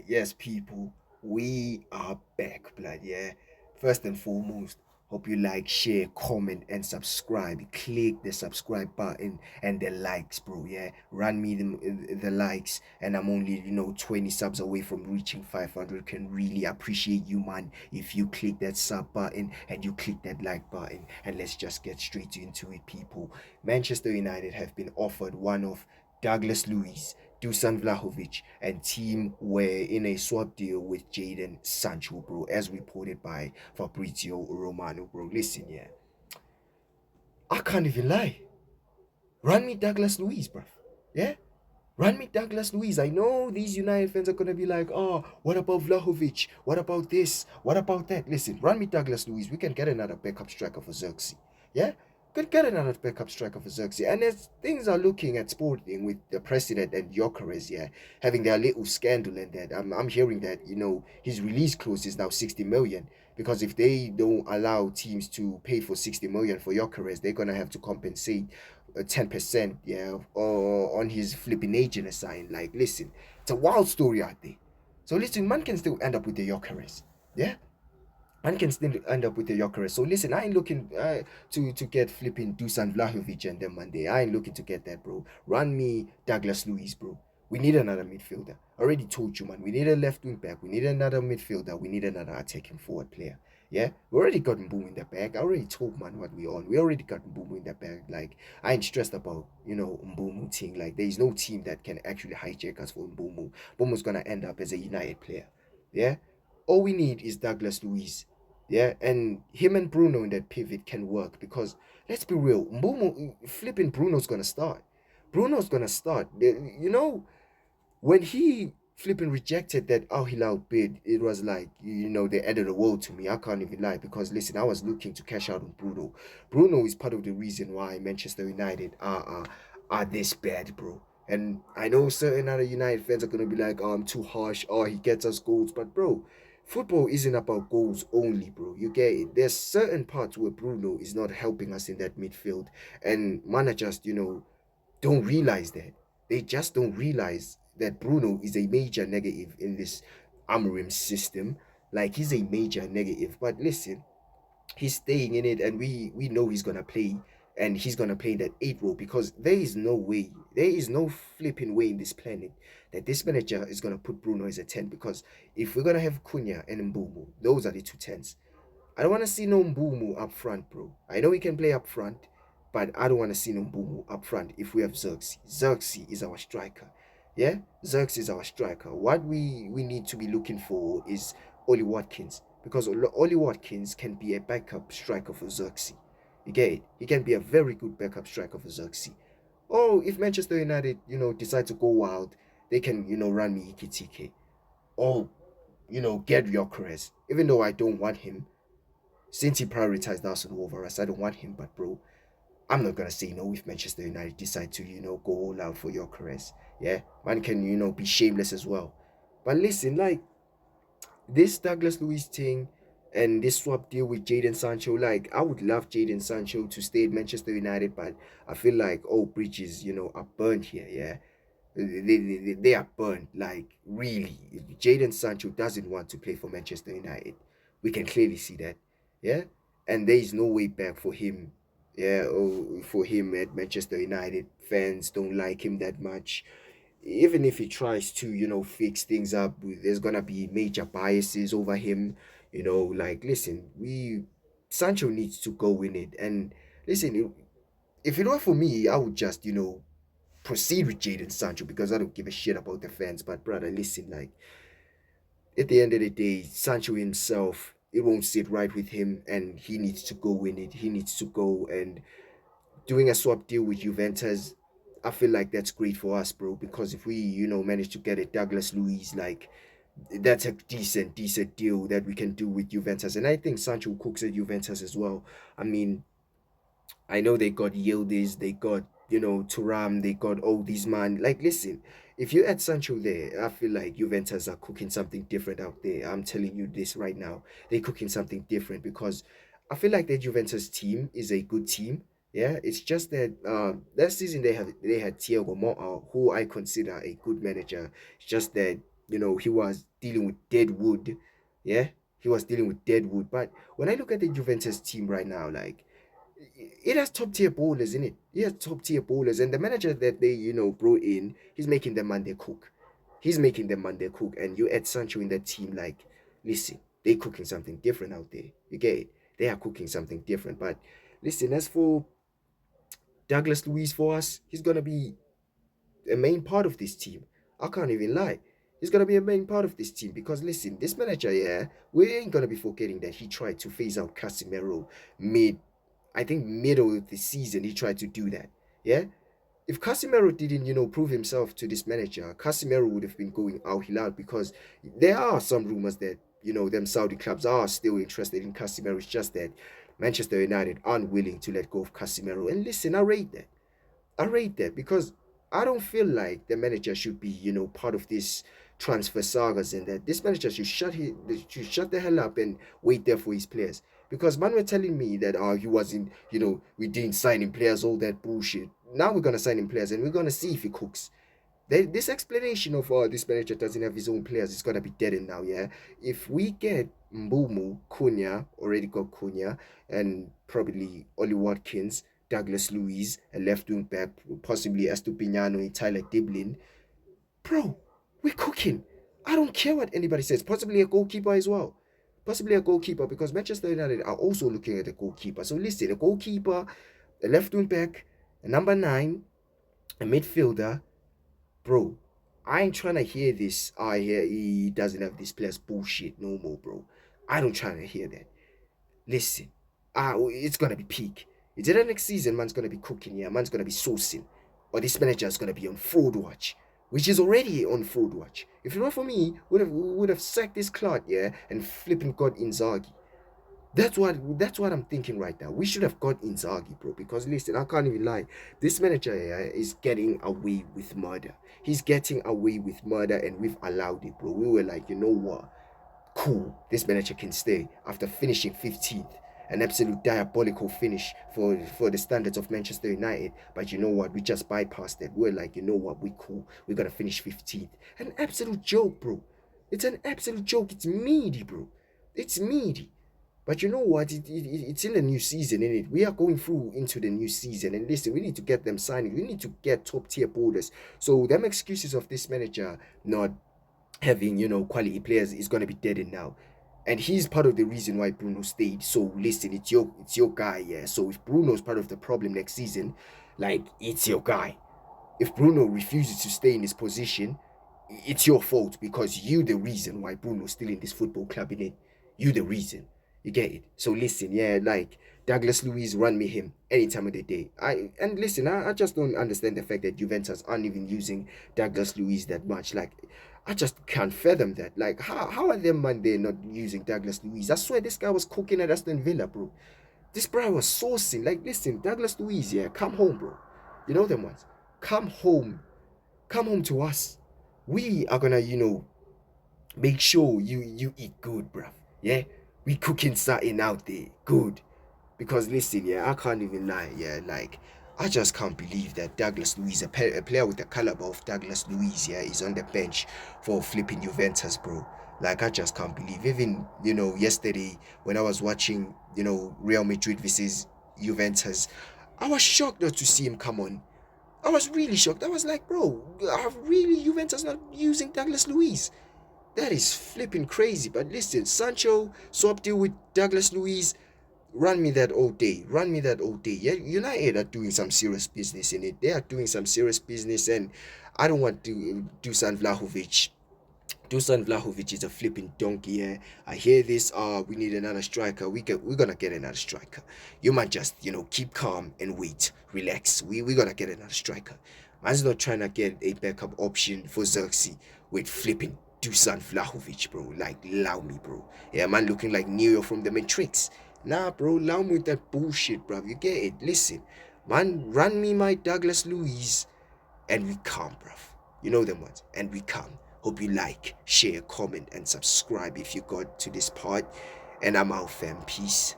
Yes, people, we are back, blood. Yeah. First and foremost, hope you like, share, comment, and subscribe. Click the subscribe button and the likes, bro. Yeah, run me the likes, and I'm only 20 subs away from reaching 500. Can really appreciate you, man. If you click that sub button and you click that like button, and let's just get straight into it, people. Manchester United have been offered one of Douglas Luiz, Dusan Vlahovic, and team were in a swap deal with Jadon Sancho, bro, as reported by Fabrizio Romano, bro. Listen, yeah, I can't even lie. Run me Douglas Luiz, bro. Yeah, run me Douglas Luiz. I know these United fans are gonna be like, oh, what about Vlahovic? What about this? What about that? Listen, run me Douglas Luiz. We can get another backup striker for Xerxes. Yeah? Could get another backup striker for Xerxes. And as things are looking at Sporting with the president and Gyökeres, yeah, having their little scandal and that, I'm hearing that, his release clause is now 60 million. Because if they don't allow teams to pay for 60 million for Gyökeres, they're gonna have to compensate 10%, yeah, or on his flipping agent assign. Like, listen, it's a wild story out there. So listen, man can still end up with the Gyökeres. Yeah, man can still end up with the Gyökeres. So listen, I ain't looking to get flipping Dusan Vlahovic and them Monday. I ain't looking to get that, bro. Run me Douglas Luiz, bro. We need another midfielder. Already told you, man. We need a left wing back. We need another midfielder. We need another attacking forward player. Yeah, we already got Mbomo in the bag. I already told man what we on. We already got Mbomo in the bag. Like, I ain't stressed about Mbomo thing. Like, there is no team that can actually hijack us for Mbomo. Mbomo's gonna end up as a United player. Yeah, all we need is Douglas Luiz. Yeah, and him and Bruno in that pivot can work because let's be real, Mbomo flipping Bruno's gonna start. Bruno's gonna start. When he flipping rejected that Al Hilal bid, it was like, the end of the world to me. I can't even lie because listen, I was looking to cash out on Bruno. Bruno is part of the reason why Manchester United are this bad, bro. And I know certain other United fans are gonna be like, oh, I'm too harsh. Oh, he gets us goals, but bro, football isn't about goals only, bro. You get it. There's certain parts where Bruno is not helping us in that midfield, and managers, don't realize that. They just don't realize that Bruno is a major negative in this Amorim system. Like he's a major negative. But listen, he's staying in it, and we know he's gonna play, and he's gonna play in that eight role because there is no flipping way in this planet that this manager is gonna put Bruno as a 10. Because if we're gonna have Cunha and Mbumu, those are the two tens. I don't want to see no Mbumu up front, bro. I know he can play up front, but I don't want to see no Mbumu up front if we have Xerxes. Xerxes is our striker. Yeah? Xerxes is our striker. What we need to be looking for is Oli Watkins. Because Oli Watkins can be a backup striker for Xerxes. You get it? He can be a very good backup striker for Xerxes. Oh, if Manchester United, decide to go wild, they can, run me Ikitike. Or, get Gyökeres. Even though I don't want him, since he prioritized Arsenal over us, I don't want him. But bro, I'm not gonna say no if Manchester United decide to, go all out for your caress. Yeah, man can, be shameless as well. But listen, like this Douglas Luiz thing and this swap deal with Jadon Sancho, like I would love Jadon Sancho to stay at Manchester United, but I feel like all bridges, are burned here. Yeah, they are burned. Like really, if Jadon Sancho doesn't want to play for Manchester United, we can clearly see that. Yeah, and there is no way back for him. Yeah, for him at Manchester United, fans don't like him that much. Even if he tries to, fix things up, there's gonna be major biases over him. Like listen, we Sancho needs to go in it. And listen, if it were for me, I would just, proceed with Jadon Sancho because I don't give a shit about the fans. But brother, listen, like at the end of the day, Sancho himself, it won't sit right with him, and he needs to go in it. He needs to go and doing a swap deal with Juventus. I feel like that's great for us, bro. Because if we, manage to get a Douglas Luiz, like that's a decent deal that we can do with Juventus. And I think Sancho cooks at Juventus as well. I mean, I know they got Yildiz, they got, Turam, they got all these man. Like, listen, if you add Sancho there, I feel like Juventus are cooking something different out there. I'm telling you this right now. They're cooking something different because I feel like the Juventus team is a good team. Yeah, it's just that last season they had Thiago Motta, who I consider a good manager. It's just that he was dealing with dead wood. Yeah, he was dealing with dead wood. But when I look at the Juventus team right now, like it has top tier bowlers in it. It has top tier bowlers, and the manager that they brought in, he's making them man they cook. He's making them man they cook, and you add Sancho in that team. Like, listen, they cooking something different out there. You get it? They are cooking something different. But listen, as for Douglas Luiz for us, he's gonna be a main part of this team. I can't even lie. He's gonna be a main part of this team because listen, this manager, yeah, we ain't gonna be forgetting that he tried to phase out Casemiro I think middle of the season. He tried to do that. Yeah, if Casemiro didn't, prove himself to this manager, Casemiro would have been going Al Hilal because there are some rumors that them Saudi clubs are still interested in Casemiro. It's just that Manchester United aren't willing to let go of Casemiro. And listen, I rate that because I don't feel like the manager should be, part of this transfer sagas and that this manager should shut the hell up and wait there for his players. Because man were telling me that he wasn't, we didn't sign him players, all that bullshit. Now we're gonna sign him players and we're gonna see if he cooks. This explanation of this manager doesn't have his own players is gonna be dead in now, yeah. If we get Mbumu, Cunha, already got Cunha, and probably Oli Watkins, Douglas Luiz, a left wing back, possibly Estupiñano and Tyler Diblin, bro, we're cooking. I don't care what anybody says. Possibly a goalkeeper as well. Possibly a goalkeeper because Manchester United are also looking at a goalkeeper. So listen, a goalkeeper, a left wing back, a number 9, a midfielder, bro. I ain't trying to hear this. I hear he doesn't have this player's bullshit no more, bro. I don't try to hear that. Listen, it's gonna be peak. It's the next season, man's gonna be cooking, yeah, man's gonna be sourcing. Or this manager is gonna be on fraud watch, which is already on fraud watch. If it were for me, would have sacked this clot, yeah, and flipping got Inzaghi. That's what I'm thinking right now. We should have got Inzaghi, bro. Because listen, I can't even lie. This manager here is getting away with murder. He's getting away with murder, and we've allowed it, bro. We were like, you know what? Cool, this manager can stay after finishing 15th. An absolute diabolical finish for the standards of Manchester United. But you know what? We just bypassed it. We're like, you know what? We cool. We're gonna finish 15th. An absolute joke, bro. It's an absolute joke. It's meaty, bro. It's meaty. But you know what? It's in the new season, isn't it? We are going through into the new season. And listen, we need to get them signing. We need to get top tier borders. So them excuses of this manager not having quality players is going to be dead in now, and he's part of the reason why Bruno stayed. So listen, it's your guy, yeah. So if Bruno's part of the problem next season, like, it's your guy. If Bruno refuses to stay in his position, it's your fault because you the reason why Bruno's still in this football club, in it. You the reason. You get it? So listen, yeah, like Douglas Luiz, run me him any time of the day. And listen, I just don't understand the fact that Juventus aren't even using Douglas Luiz that much. Like, I just can't fathom that. Like, how are them man there not using Douglas Luiz? I swear this guy was cooking at Aston Villa, bro. This guy was sourcing. Like, listen, Douglas Luiz, yeah, come home, bro. You know them ones. Come home. Come home to us. We are gonna, make sure you eat good, bruv. Yeah? We cooking something out there. Good. Because listen, yeah, I can't even lie, yeah, like, I just can't believe that Douglas Luiz, a player with the caliber of Douglas Luiz, yeah, is on the bench for flipping Juventus, bro. Like, I just can't believe. Even, yesterday when I was watching, Real Madrid versus Juventus, I was shocked not to see him come on. I was really shocked. I was like, bro, are really Juventus not using Douglas Luiz? That is flipping crazy. But listen, Sancho swapped deal with Douglas Luiz. Run me that all day. Run me that all day. Yeah, United are doing some serious business in it. They are doing some serious business, and I don't want to Dusan Vlahovic. Dusan Vlahovic is a flipping donkey. Yeah, I hear this. We need another striker. We're gonna get another striker. You might just keep calm and wait, relax. We're gonna get another striker. Man's not trying to get a backup option for Xerxes with flipping Dusan Vlahovic, bro. Like, allow me, bro. Yeah, man, looking like Neo from the Matrix. Nah, bro, allow me with that bullshit, bro. You get it? Listen, man, run me my Douglas Luiz, and we come, bro. You know them ones, and we come. Hope you like, share, comment, and subscribe if you got to this part. And I'm out, fam. Peace.